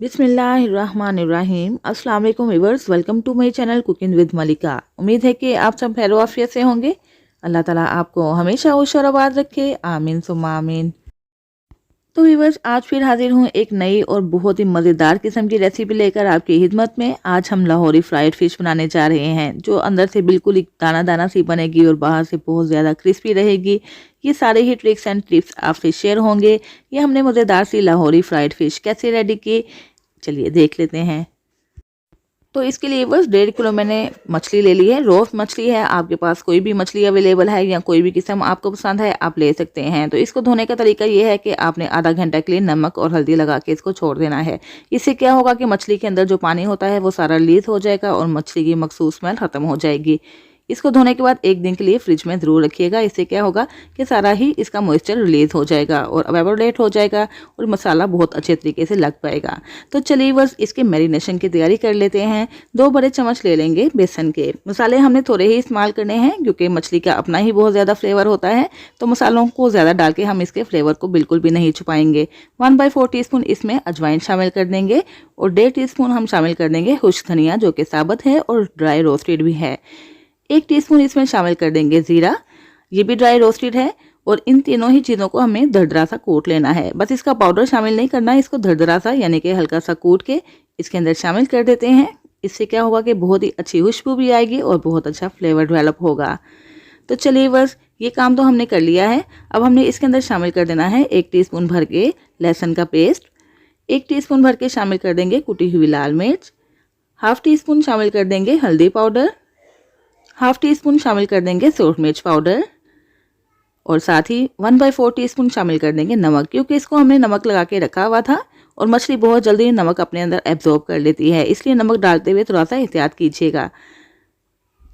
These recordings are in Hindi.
बिस्मिल्लाहिर्रहमानिर्रहीम। अस्सलाम वालेकुम viewers, welcome to my channel cooking with Malika. उम्मीद है कि आप सब खैर आफियत से होंगे। अल्लाह ताला आपको हमेशा खुश और आबाद रखे, आमीन सुम्मा आमीन। तो व्यूअर्स, आज फिर हाजिर हूँ एक नई और बहुत ही मज़ेदार किस्म की रेसिपी लेकर आपकी खिदमत में। आज हम लाहौरी फ्राइड फ़िश बनाने जा रहे हैं, जो अंदर से बिल्कुल एक दाना दाना सी बनेगी और बाहर से बहुत ज़्यादा क्रिस्पी रहेगी। ये सारे ही ट्रिक्स एंड टिप्स आपसे शेयर होंगे। ये हमने मज़ेदार सी लाहौरी फ्राइड फ़िश कैसे रेडी की, चलिए देख लेते हैं। तो इसके लिए बस 1.5 किलो मैंने मछली ले ली है। रोस्ट मछली है, आपके पास कोई भी मछली अवेलेबल है या कोई भी किस्म आपको पसंद है आप ले सकते हैं। तो इसको धोने का तरीका ये है कि आपने आधा घंटा के लिए नमक और हल्दी लगा के इसको छोड़ देना है। इससे क्या होगा कि मछली के अंदर जो पानी होता है वो सारा रिलीज हो जाएगा और मछली की मखसूस स्मेल खत्म हो जाएगी। इसको धोने के बाद 1 दिन के लिए फ्रिज में ज़रूर रखिएगा। इससे क्या होगा कि सारा ही इसका मॉइस्चर रिलीज हो जाएगा और एवापोरेट हो जाएगा और मसाला बहुत अच्छे तरीके से लग पाएगा। तो चलिए बस इसके मैरिनेशन की तैयारी कर लेते हैं। 2 बड़े चम्मच ले लेंगे बेसन के। मसाले हमने थोड़े ही इस्तेमाल करने हैं क्योंकि मछली का अपना ही बहुत ज़्यादा फ्लेवर होता है, तो मसालों को ज़्यादा डाल के हम इसके फ्लेवर को बिल्कुल भी नहीं छुपाएंगे। 1/4 टीस्पून इसमें अजवाइन शामिल कर देंगे और 1.5 टीस्पून हम शामिल कर देंगे खुश्क धनिया, जो कि साबुत है और ड्राई रोस्टेड भी है। 1 टीस्पून इसमें शामिल कर देंगे जीरा, ये भी ड्राई रोस्टेड है। और इन तीनों ही चीज़ों को हमें दरदरा सा कूट लेना है। बस इसका पाउडर शामिल नहीं करना है, इसको दरदरा सा यानी कि हल्का सा कूट के इसके अंदर शामिल कर देते हैं। इससे क्या होगा कि बहुत ही अच्छी खुशबू भी आएगी और बहुत अच्छा फ्लेवर डेवलप होगा। तो चलिए बस ये काम तो हमने कर लिया है। अब हमने इसके अंदर शामिल कर देना है 1 टीस्पून भर के लहसुन का पेस्ट, 1 टीस्पून भर के शामिल कर देंगे कुटी हुई लाल मिर्च, हाफ टीस्पून शामिल कर देंगे हल्दी पाउडर, हाफ टीस्पून शामिल कर देंगे सूरख मिर्च पाउडर और साथ ही 1/4 टीस्पून शामिल कर देंगे नमक, क्योंकि इसको हमने नमक लगा के रखा हुआ था और मछली बहुत जल्दी नमक अपने अंदर एब्जॉर्ब कर लेती है, इसलिए नमक डालते हुए थोड़ा सा एहतियात कीजिएगा।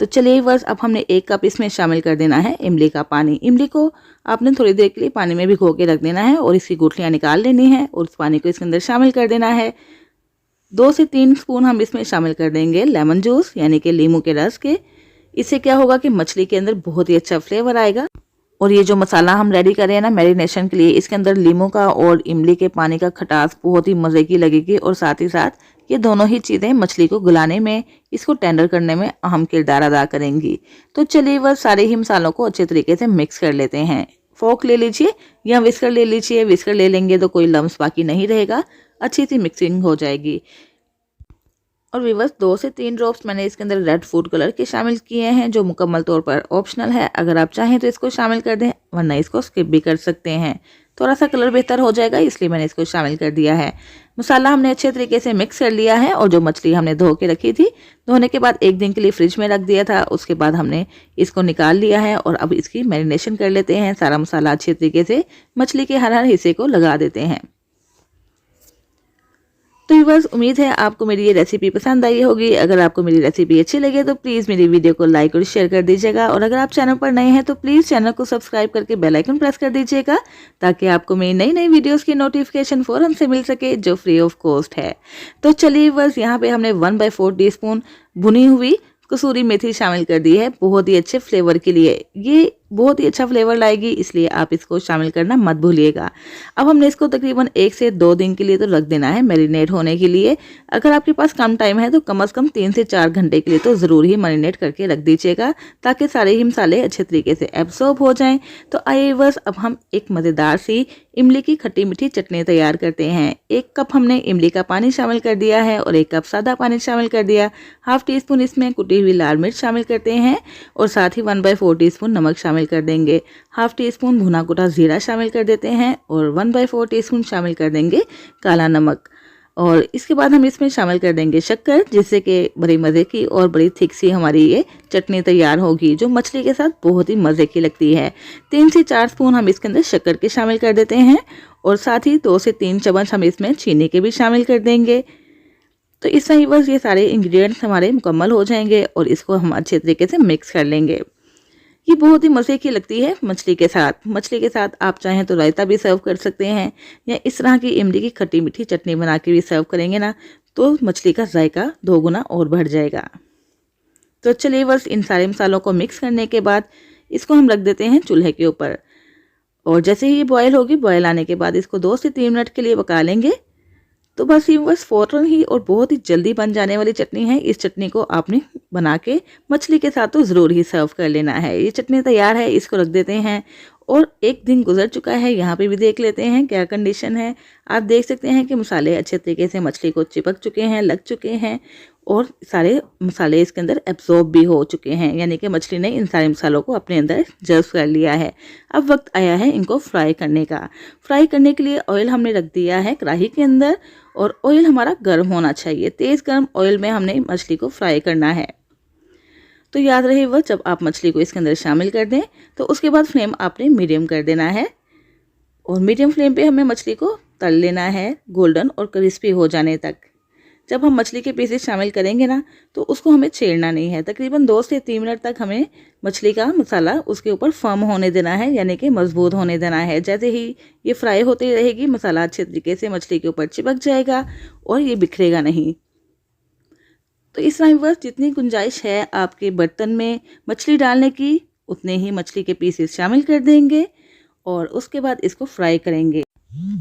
तो चलिए बस अब हमने 1 कप इसमें शामिल कर देना है इमली का पानी। इमली को आपने थोड़ी देर के लिए पानी में भिगो के रख देना है और इसकी गुठलियाँ निकाल लेनी है और उस पानी को इसके अंदर शामिल कर देना है। 2 से 3 स्पून हम इसमें शामिल कर देंगे लेमन जूस यानी कि नींबू के रस के। इससे क्या होगा कि मछली के अंदर बहुत ही अच्छा फ्लेवर आएगा। और ये जो मसाला हम रेडी कर रहे हैं ना मैरिनेशन के लिए, इसके अंदर लीमू का और इमली के पानी का खटास बहुत ही मज़े की लगेगी और साथ ही साथ ये दोनों ही चीज़ें मछली को गलाने में, इसको टेंडर करने में अहम किरदार अदा करेंगी। तो चलिए वह सारे ही मसालों को अच्छे तरीके से मिक्स कर लेते हैं। फोक ले लीजिए या विस्कर ले लीजिए, विस्कर ले लेंगे तो कोई लम्स बाकी नहीं रहेगा, अच्छी सी मिक्सिंग हो जाएगी। और व्यूअर्स 2 से 3 ड्रॉप्स मैंने इसके अंदर रेड फूड कलर के शामिल किए हैं, जो मुकम्मल तौर पर ऑप्शनल है। अगर आप चाहें तो इसको शामिल कर दें, वरना इसको स्किप भी कर सकते हैं। थोड़ा सा कलर बेहतर हो जाएगा, इसलिए मैंने इसको शामिल कर दिया है। मसाला हमने अच्छे तरीके से मिक्स कर लिया है और जो मछली हमने धो के रखी थी, धोने के बाद 1 दिन के लिए फ्रिज में रख दिया था, उसके बाद हमने इसको निकाल लिया है और अब इसकी मैरिनेशन कर लेते हैं। सारा मसाला अच्छे तरीके से मछली के हर हिस्से को लगा देते हैं। तो व्यूअर्स, उम्मीद है आपको मेरी ये रेसिपी पसंद आई होगी। अगर आपको मेरी रेसिपी अच्छी लगे तो प्लीज़ मेरी वीडियो को लाइक और शेयर कर दीजिएगा और अगर आप चैनल पर नए हैं तो प्लीज़ चैनल को सब्सक्राइब करके बेल आइकन प्रेस कर दीजिएगा, ताकि आपको मेरी नई नई वीडियोस की नोटिफिकेशन फ़ौरन से मिल सके, जो फ्री ऑफ कॉस्ट है। तो चलिए बस यहाँ पे हमने 1/4 टीस्पून भुनी हुई कसूरी मेथी शामिल कर दी है, बहुत ही अच्छे फ्लेवर के लिए। ये बहुत ही अच्छा फ्लेवर लाएगी, इसलिए आप इसको शामिल करना मत भूलिएगा। अब हमने इसको तकरीबन 1 से 2 दिन के लिए तो रख देना है मैरिनेट होने के लिए। अगर आपके पास कम टाइम है तो कम से कम 3 से 4 घंटे के लिए तो ज़रूर ही मैरिनेट करके रख दीजिएगा, ताकि सारे ही मसाले अच्छे तरीके से एब्सॉर्ब हो जाएं। तो आइए बस अब हम एक मज़ेदार सी इमली की खट्टी मीठी चटनी तैयार करते हैं। 1 कप हमने इमली का पानी शामिल कर दिया है और 1 कप सादा पानी शामिल कर दिया। हाफ टीस्पून इसमें कुटी हुई लाल मिर्च शामिल करते हैं और साथ ही 1/4 टीस्पून नमक शामिल कर देंगे। हाफ टीस्पून भुना कुटा जीरा शामिल कर देते हैं और 1/4 टीस्पून शामिल कर देंगे काला नमक। और इसके बाद हम इसमें शामिल कर देंगे शक्कर, जिससे कि बड़ी मज़े की और बड़ी थिक सी हमारी ये चटनी तैयार होगी, जो मछली के साथ बहुत ही मज़े की लगती है। 3 से 4 स्पून हम इसके अंदर शक्कर के शामिल कर देते हैं और साथ ही 2 से 3 चम्मच हम इसमें चीनी के भी शामिल कर देंगे। तो इस तरह ही बस ये सारे इंग्रेडिएंट्स हमारे मुकम्मल हो जाएंगे और इसको हम अच्छे तरीके से मिक्स कर लेंगे। ये बहुत ही मज़े की लगती है मछली के साथ। मछली के साथ आप चाहें तो रायता भी सर्व कर सकते हैं या इस तरह की इमली की खट्टी मीठी चटनी बना के भी सर्व करेंगे ना, तो मछली का जायका 2 गुना और बढ़ जाएगा। तो चलिए बस इन सारे मसालों को मिक्स करने के बाद इसको हम रख देते हैं चूल्हे के ऊपर और जैसे ही ये बॉयल होगी, बॉयल आने के बाद इसको 2 से 3 मिनट के लिए पका लेंगे। तो बस ये बस फ़ौरन ही और बहुत ही जल्दी बन जाने वाली चटनी है। इस चटनी को आपने बना के मछली के साथ तो ज़रूर ही सर्व कर लेना है। ये चटनी तैयार है, इसको रख देते हैं। और एक दिन गुजर चुका है, यहाँ पे भी देख लेते हैं क्या कंडीशन है। आप देख सकते हैं कि मसाले अच्छे तरीके से मछली को चिपक चुके हैं, लग चुके हैं और सारे मसाले इसके अंदर एब्जॉर्ब भी हो चुके हैं, यानी कि मछली ने इन सारे मसालों को अपने अंदर जज़्ब कर लिया है। अब वक्त आया है इनको फ्राई करने का। फ्राई करने के लिए ऑयल हमने रख दिया है कढ़ाई के अंदर और ऑयल हमारा गर्म होना चाहिए। तेज़ गर्म ऑयल में हमने मछली को फ्राई करना है। तो याद रहे वह, जब आप मछली को इसके अंदर शामिल कर दें तो उसके बाद फ्लेम आपने मीडियम कर देना है और मीडियम फ्लेम पे हमें मछली को तल लेना है गोल्डन और क्रिस्पी हो जाने तक। जब हम मछली के पीसेस शामिल करेंगे ना तो उसको हमें छेड़ना नहीं है। तकरीबन 2 से 3 मिनट तक हमें मछली का मसाला उसके ऊपर फर्म होने देना है, यानी कि मजबूत होने देना है। जैसे ही ये फ्राई होती रहेगी मसाला अच्छे तरीके से मछली के ऊपर चिपक जाएगा और ये बिखरेगा नहीं। तो इस टाइम बस जितनी गुंजाइश है आपके बर्तन में मछली डालने की, उतने ही मछली के पीसेस शामिल कर देंगे और उसके बाद इसको फ्राई करेंगे।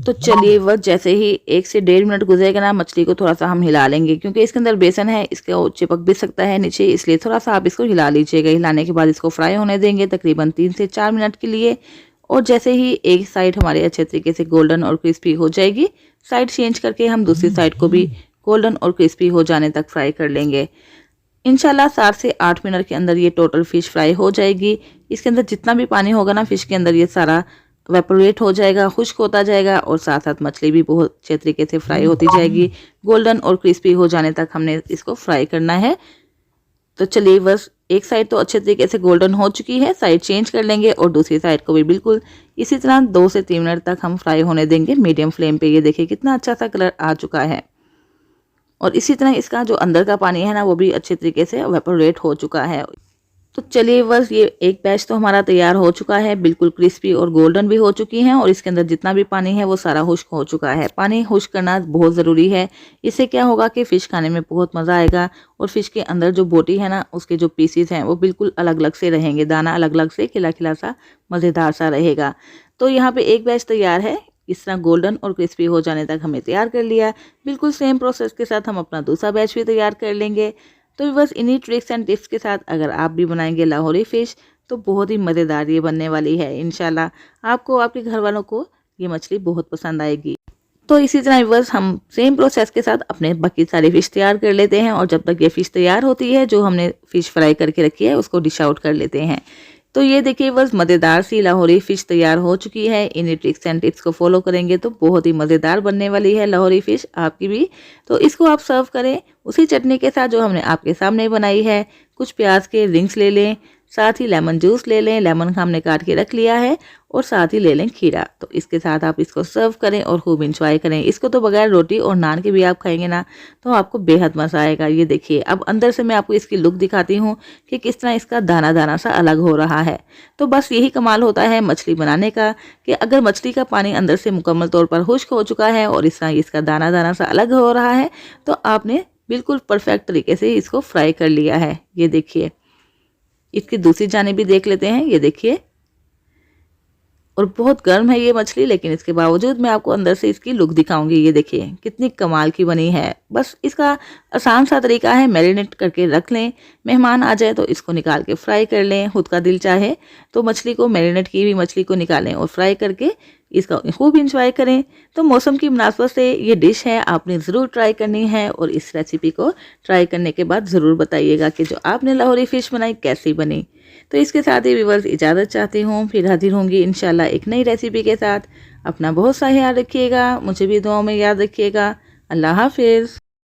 तो चलिए वह जैसे ही 1 से 1.5 मिनट गुजरेगा ना, मछली को थोड़ा सा हम हिला लेंगे क्योंकि इसके अंदर बेसन है, इसके चिपक भी सकता है नीचे, इसलिए थोड़ा सा आप इसको हिला लीजिएगा। हिलाने के बाद इसको फ्राई होने देंगे तकरीबन 3 से 4 मिनट के लिए। और जैसे ही एक साइड हमारे अच्छे तरीके से गोल्डन और क्रिस्पी हो जाएगी, साइड चेंज करके हम दूसरी साइड को भी गोल्डन और क्रिस्पी हो जाने तक फ्राई कर लेंगे। इंशाल्लाह 7 से 8 मिनट के अंदर ये टोटल फ़िश फ्राई हो जाएगी। इसके अंदर जितना भी पानी होगा ना फ़िश के अंदर, ये सारा वेपोरेट हो जाएगा, खुश्क होता जाएगा और साथ साथ मछली भी बहुत अच्छे तरीके से फ्राई होती जाएगी। गोल्डन और क्रिस्पी हो जाने तक हमने इसको फ्राई करना है। तो चलिए बस एक साइड तो अच्छे तरीके से गोल्डन हो चुकी है, साइड चेंज कर लेंगे और दूसरी साइड को भी बिल्कुल इसी तरह 2 से 3 मिनट तक हम फ्राई होने देंगे मीडियम फ्लेम पे। ये देखिए कितना अच्छा सा कलर आ चुका है और इसी तरह इसका जो अंदर का पानी है ना वो भी अच्छे तरीके से वेपोरेट हो चुका है। तो चलिए बस ये एक बैच तो हमारा तैयार हो चुका है, बिल्कुल क्रिस्पी और गोल्डन भी हो चुकी हैं और इसके अंदर जितना भी पानी है वो सारा खुश्क हो चुका है। पानी खुश्क करना बहुत ज़रूरी है, इससे क्या होगा कि फ़िश खाने में बहुत मज़ा आएगा और फ़िश के अंदर जो बोटी है ना उसके जो पीसीस हैं वो बिल्कुल अलग अलग से रहेंगे, दाना अलग अलग से खिला खिला सा मज़ेदार सा रहेगा। तो यहाँ पर एक बैच तैयार है, इस तरह गोल्डन और क्रिस्पी हो जाने तक हमें तैयार कर लिया। बिल्कुल सेम प्रोसेस के साथ हम अपना दूसरा बैच भी तैयार कर लेंगे। तो बस इन्हीं ट्रिक्स एंड टिप्स के साथ अगर आप भी बनाएंगे लाहौरी फ़िश तो बहुत ही मज़ेदार ये बनने वाली है। इंशाल्लाह आपको, आपके घर वालों को ये मछली बहुत पसंद आएगी। तो इसी तरह बस हम सेम प्रोसेस के साथ अपने बाकी सारी फ़िश तैयार कर लेते हैं और जब तक ये फ़िश तैयार होती है जो हमने फ़िश फ्राई करके रखी है उसको डिश आउट कर लेते हैं। तो ये देखिए बस मज़ेदार सी लाहौरी फ़िश तैयार हो चुकी है। इन्हीं ट्रिक्स एंड टिप्स को फॉलो करेंगे तो बहुत ही मज़ेदार बनने वाली है लाहौरी फ़िश आपकी भी। तो इसको आप सर्व करें उसी चटनी के साथ जो हमने आपके सामने बनाई है। कुछ प्याज के रिंग्स ले लें, साथ ही लेमन जूस ले लें, लेमन हमने काट के रख लिया है और साथ ही ले लें खीरा। तो इसके साथ आप इसको सर्व करें और खूब इंजॉय करें। इसको तो बगैर रोटी और नान के भी आप खाएंगे ना तो आपको बेहद मज़ा आएगा। ये देखिए अब अंदर से मैं आपको इसकी लुक दिखाती हूँ कि किस तरह इसका दाना दाना सा अलग हो रहा है। तो बस यही कमाल होता है मछली बनाने का कि अगर मछली का पानी अंदर से मुकम्मल तौर पर खुश्क हो चुका है और इस तरह इसका दाना दाना सा अलग हो रहा है तो आपने बिल्कुल परफेक्ट तरीके से इसको फ्राई कर लिया है। ये देखिए इसकी दूसरी जानिब भी देख लेते हैं। ये देखिए और बहुत गर्म है ये मछली, लेकिन इसके बावजूद मैं आपको अंदर से इसकी लुक दिखाऊंगी। ये देखिए कितनी कमाल की बनी है। बस इसका आसान सा तरीका है, मैरिनेट करके रख लें, मेहमान आ जाए तो इसको निकाल के फ्राई कर लें। खुद का दिल चाहे तो मछली को, मैरिनेट की हुई मछली को निकालें और फ्राई करके इसका खूब इंजॉय करें। तो मौसम की मुनासबत से ये डिश है, आपने ज़रूर ट्राई करनी है और इस रेसिपी को ट्राई करने के बाद ज़रूर बताइएगा कि जो आपने लाहौरी फ़िश बनाई कैसी बनी। तो इसके साथ ही व्यूअर्स इजाज़त चाहती हूँ, फिर हाजिर होंगी इंशाल्लाह एक नई रेसिपी के साथ। अपना बहुत सा ख्याल रखिएगा, मुझे भी दुआओं में याद रखिएगा। अल्लाह हाफिज़।